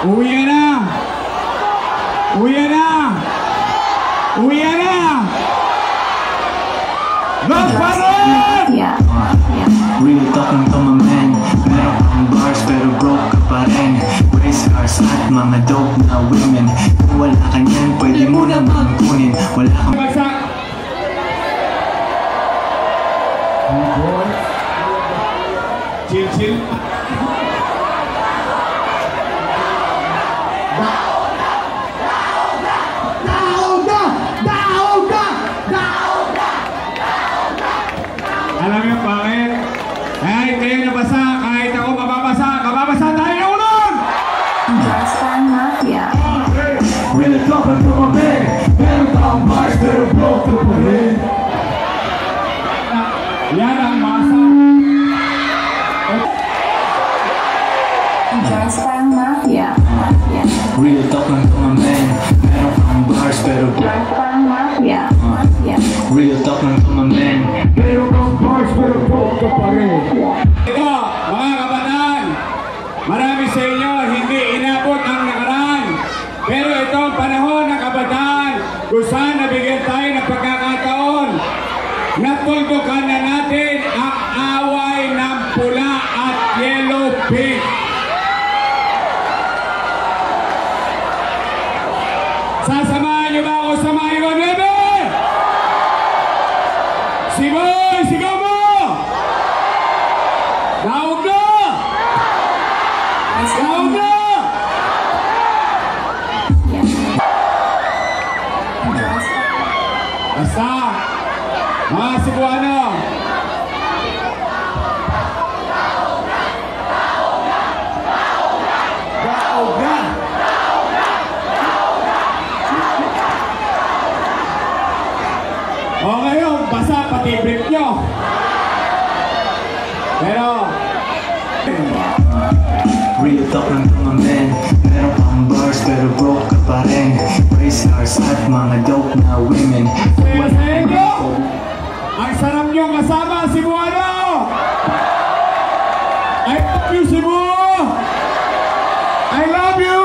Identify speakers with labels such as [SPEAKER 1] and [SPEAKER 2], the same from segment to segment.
[SPEAKER 1] Uwi na! Uwi na! Uwi na! Los Paron!
[SPEAKER 2] Real talking to my man. Meron kang bars pero broke ka pa rin. Race cars at mga dope na women. Kung wala ka niyan, pwede mo naman kunin. Wala kang
[SPEAKER 1] Bagsak! Chill, chill. Alam niyo bakit? Kahit kayo nabasa, kahit ako mababasa, kababasa tayo ng ulan!
[SPEAKER 2] Real talking to my man. Meron kang bars pero broke ka pa rin.
[SPEAKER 1] Yan ang masa.
[SPEAKER 2] Real talking to my man. Meron kang bars pero Real talking to my man.
[SPEAKER 1] Meron kang bars pero broke ka pa rin. Ito, mga kabataan, marami sa inyo hindi inabot ang nakaraan. Pero itong panahon ng kabataan, kung saan nabigyan tayo ng pagkakataon, natuldukan na natin ang away ng pula at yellow pink. Sasamahan niyo ba ako sa mga iwan-webe? Siboy, sigaw mo! Daog na! Daog na! Basta, mga Cebuano, daog na! O ngayon, basa pati brief nyo. Pero,
[SPEAKER 2] Real talking to my man. Meron kang bars pero broke ka pa rin. Race cars at mga dope na women.
[SPEAKER 1] sa inyo, ang sarap nyo kasama, Cebuano! I love you, Cebu! I love you!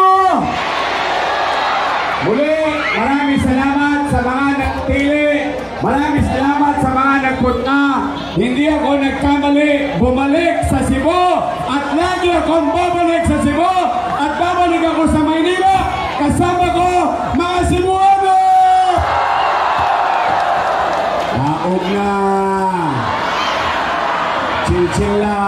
[SPEAKER 1] Muli, maraming salamat sa mga nagtili. Maraming salamat sa mga nagpunta. Hindi ako nagkamali bumalik sa Cebu at lagi akong babalik sa Cebu at babalik ako sa Maynila kasama ko mga Cebuano! Daog na! Chill-chill lang!